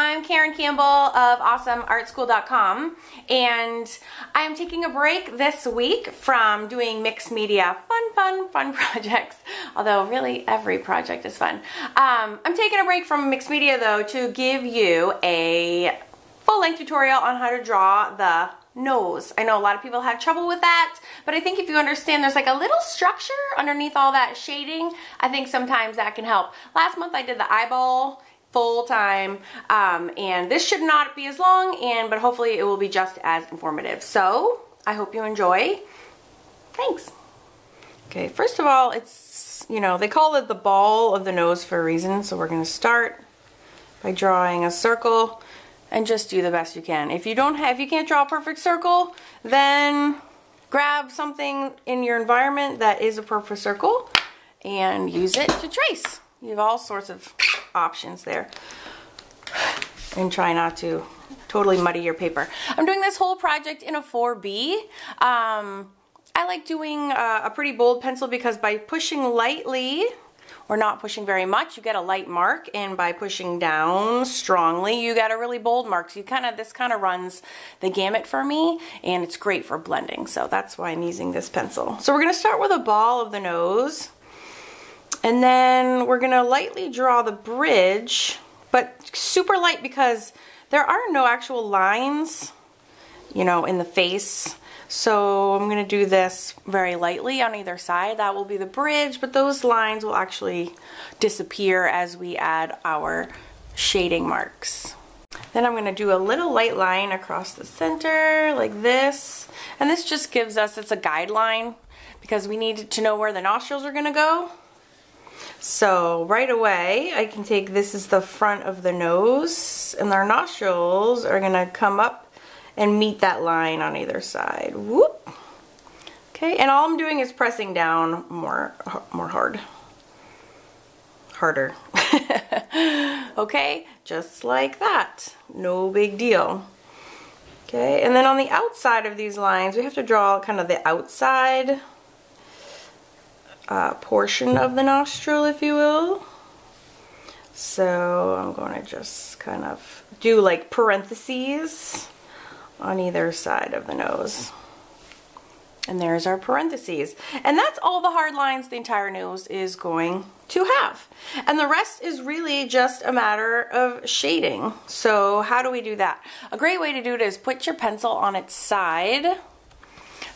I'm Karen Campbell of awesomeartschool.com, and I'm taking a break this week from doing mixed media fun projects, although really every project is fun. I'm taking a break from mixed media though to give you a full-length tutorial on how to draw the nose. I know a lot of people have trouble with that, but I think if you understand there's like a little structure underneath all that shading, I think sometimes that can help. Last month I did the eyeball full time, and this should not be as long, but hopefully it will be just as informative. So I hope you enjoy. Thanks. Okay, first of all, it's, you know, they call it the ball of the nose for a reason, so we're going to start by drawing a circle. And just do the best you can. If you can't draw a perfect circle, then grab something in your environment that is a perfect circle and use it to trace. You have all sorts of options there. And try not to totally muddy your paper. I'm doing this whole project in a 4B. I like doing a pretty bold pencil because by pushing lightly, or not pushing very much, you get a light mark, and by pushing down strongly, you get a really bold mark. So this kind of runs the gamut for me, and it's great for blending. So that's why I'm using this pencil. So we're gonna start with a ball of the nose, and then we're gonna lightly draw the bridge, but super light because there are no actual lines, you know, in the face. So I'm going to do this very lightly on either side. That will be the bridge, but those lines will actually disappear as we add our shading marks. Then I'm going to do a little light line across the center like this. And this just gives us, it's a guideline because we need to know where the nostrils are going to go. So right away I can take, this is the front of the nose, and our nostrils are going to come up and meet that line on either side. Whoop. Okay, and all I'm doing is pressing down harder. Okay, just like that. No big deal. Okay, and then on the outside of these lines, we have to draw kind of the outside portion of the nostril, if you will. So I'm going to just kind of do like parentheses on either side of the nose. And there's our parentheses. And that's all the hard lines the entire nose is going to have. And the rest is really just a matter of shading. So how do we do that? A great way to do it is put your pencil on its side.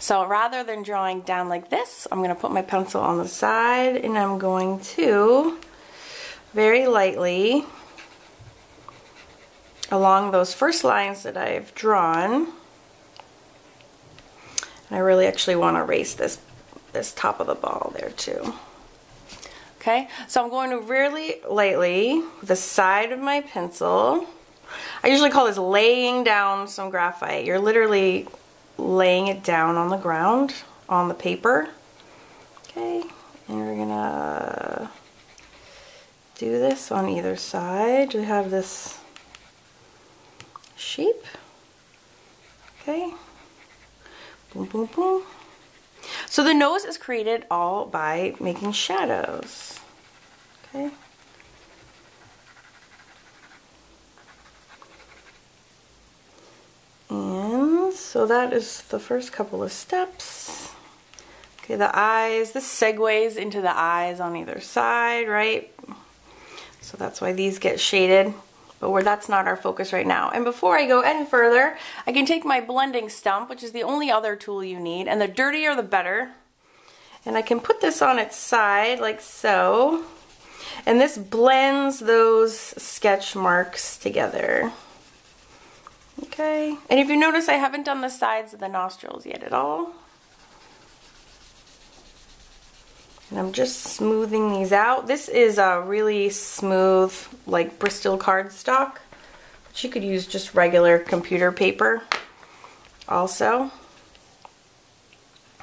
So rather than drawing down like this, I'm going to put my pencil on the side, and I'm going to very lightly along those first lines that I've drawn. And I really actually want to erase this top of the ball there too. Okay, so I'm going to really lightly with the side of my pencil. I usually call this laying down some graphite. You're literally laying it down on the ground, on the paper. Okay, and we're gonna do this on either side. We have this shape. Okay. Boom, boom, boom. So the nose is created all by making shadows. Okay. And so that is the first couple of steps. Okay, the eyes, this segues into the eyes on either side, right? So that's why these get shaded. But that's not our focus right now. And before I go any further, I can take my blending stump, which is the only other tool you need, and the dirtier the better. And I can put this on its side like so. And this blends those sketch marks together. Okay. And if you notice, I haven't done the sides of the nostrils yet at all. And I'm just smoothing these out. This is a really smooth, like Bristol cardstock. But you could use just regular computer paper also.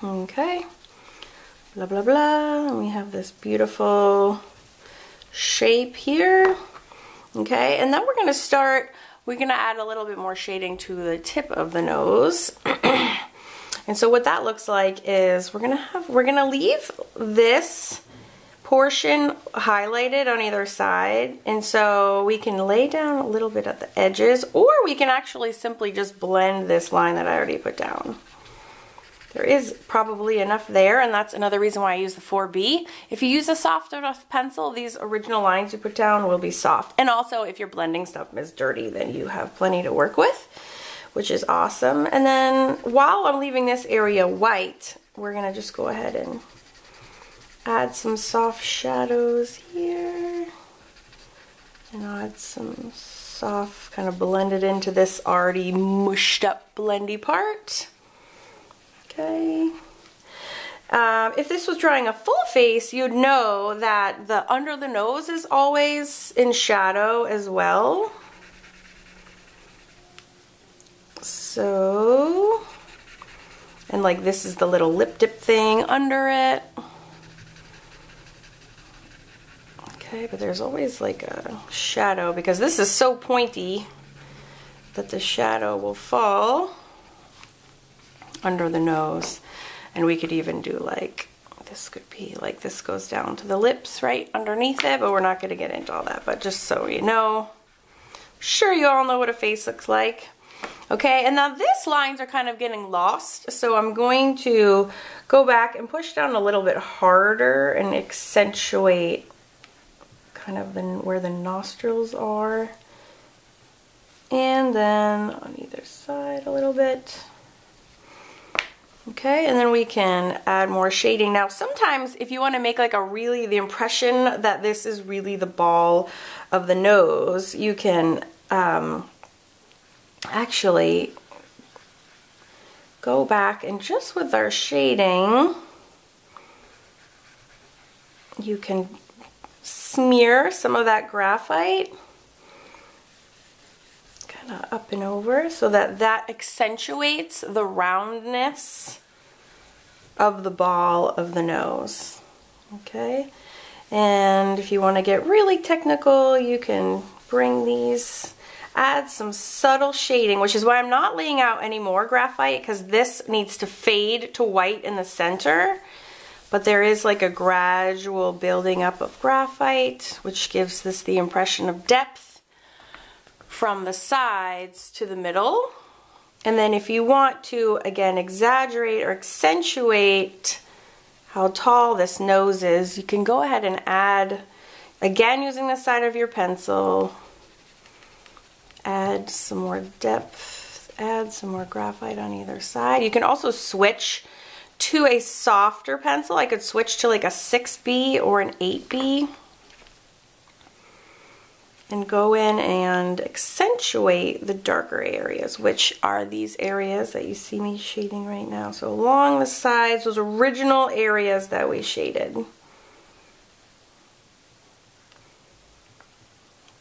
Okay. Blah, blah, blah. And we have this beautiful shape here. Okay, and then we're going to add a little bit more shading to the tip of the nose. And so what that looks like is we're gonna leave this portion highlighted on either side, and so we can lay down a little bit at the edges, or we can actually simply just blend this line that I already put down. There is probably enough there, and that's another reason why I use the 4B. If you use a soft enough pencil, these original lines you put down will be soft. And also, if your blending stuff is dirty, then you have plenty to work with, which is awesome. And then while I'm leaving this area white, we're gonna just go ahead and add some soft shadows here. And I'll add some soft, kind of blend it into this already mushed up blendy part. Okay. If this was drawing a full face, you'd know that the under the nose is always in shadow as well. So, and like this is the little lip dip thing under it. Okay, but there's always like a shadow because this is so pointy that the shadow will fall under the nose. And we could even do like, this could be like this goes down to the lips right underneath it, but we're not going to get into all that. But just so you know, I'm sure you all know what a face looks like. Okay, and now these lines are kind of getting lost, so I'm going to go back and push down a little bit harder and accentuate kind of where the nostrils are. And then on either side a little bit. Okay, and then we can add more shading. Now sometimes if you want to make like the impression that this is really the ball of the nose, you can actually go back and just with our shading, you can smear some of that graphite kind of up and over so that that accentuates the roundness of the ball of the nose. Okay, and if you want to get really technical, you can bring these, add some subtle shading, which is why I'm not laying out any more graphite, because this needs to fade to white in the center. But there is like a gradual building up of graphite, which gives this the impression of depth from the sides to the middle. And then if you want to, again, exaggerate or accentuate how tall this nose is, you can go ahead and add, again using the side of your pencil, add some more depth, add some more graphite on either side. You can also switch to a softer pencil. I could switch to like a 6B or an 8B and go in and accentuate the darker areas, which are these areas that you see me shading right now. So along the sides, those original areas that we shaded.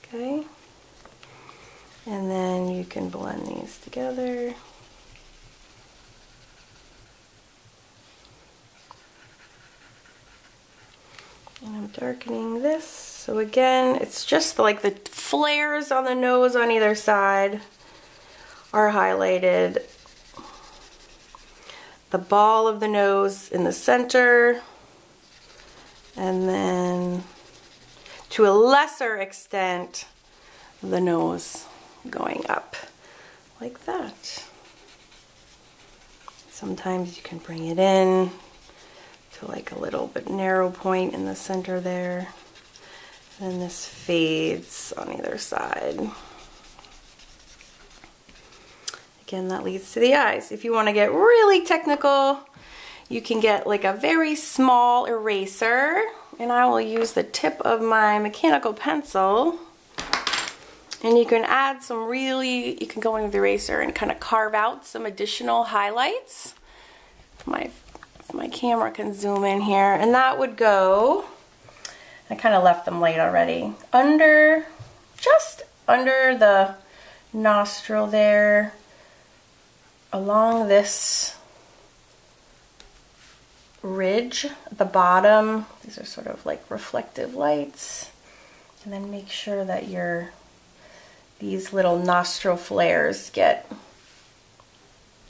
Okay. And then you can blend these together. And I'm darkening this. So again, it's just like the flares on the nose on either side are highlighted. The ball of the nose in the center. And then to a lesser extent, the nose going up like that. Sometimes you can bring it in to like a little bit narrow point in the center there. And then this fades on either side. Again, that leads to the eyes. If you want to get really technical, you can get like a very small eraser, and I will use the tip of my mechanical pencil. And you can add some you can go in with the eraser and kind of carve out some additional highlights. My camera can zoom in here, and that would go, I kind of left them light already, just under the nostril there, along this ridge at the bottom. These are sort of like reflective lights. And then make sure that these little nostril flares get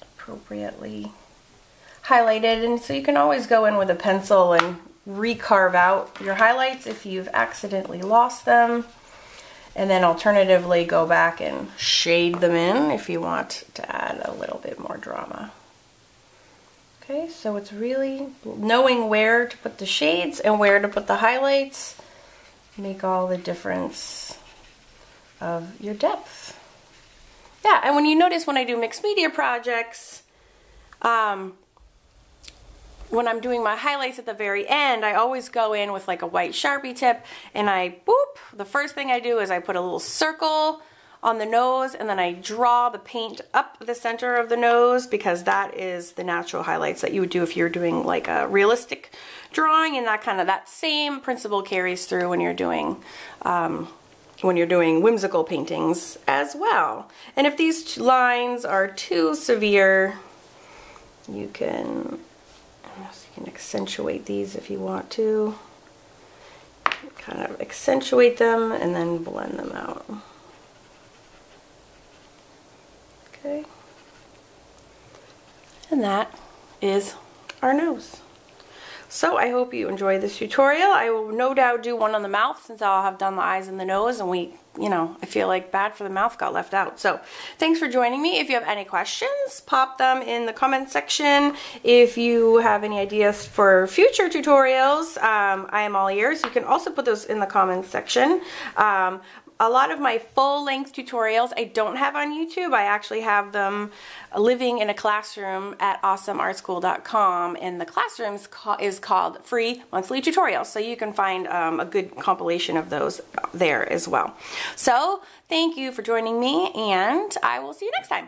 appropriately highlighted. And so you can always go in with a pencil and recarve out your highlights if you've accidentally lost them. And then alternatively, go back and shade them in if you want to add a little bit more drama. Okay, so it's really knowing where to put the shades and where to put the highlights make all the difference of your depth. Yeah, and when you notice when I do mixed media projects, when I'm doing my highlights at the very end, I always go in with like a white Sharpie tip and I, boop, the first thing I do is I put a little circle on the nose and then I draw the paint up the center of the nose, because that is the natural highlights that you would do if you're doing like a realistic drawing, and that same principle carries through when you're doing whimsical paintings as well. And if these lines are too severe, you can accentuate these if you want to. Kind of accentuate them and then blend them out. Okay. And that is our nose. So I hope you enjoyed this tutorial. I will no doubt do one on the mouth, since I'll have done the eyes and the nose, and I feel like bad for the mouth got left out. So thanks for joining me. If you have any questions, pop them in the comment section. If you have any ideas for future tutorials, I am all ears. You can also put those in the comments section. A lot of my full-length tutorials I don't have on YouTube. I actually have them living in a classroom at awesomeartschool.com, and the classroom is called Free Monthly Tutorials, so you can find a good compilation of those there as well. So thank you for joining me, and I will see you next time.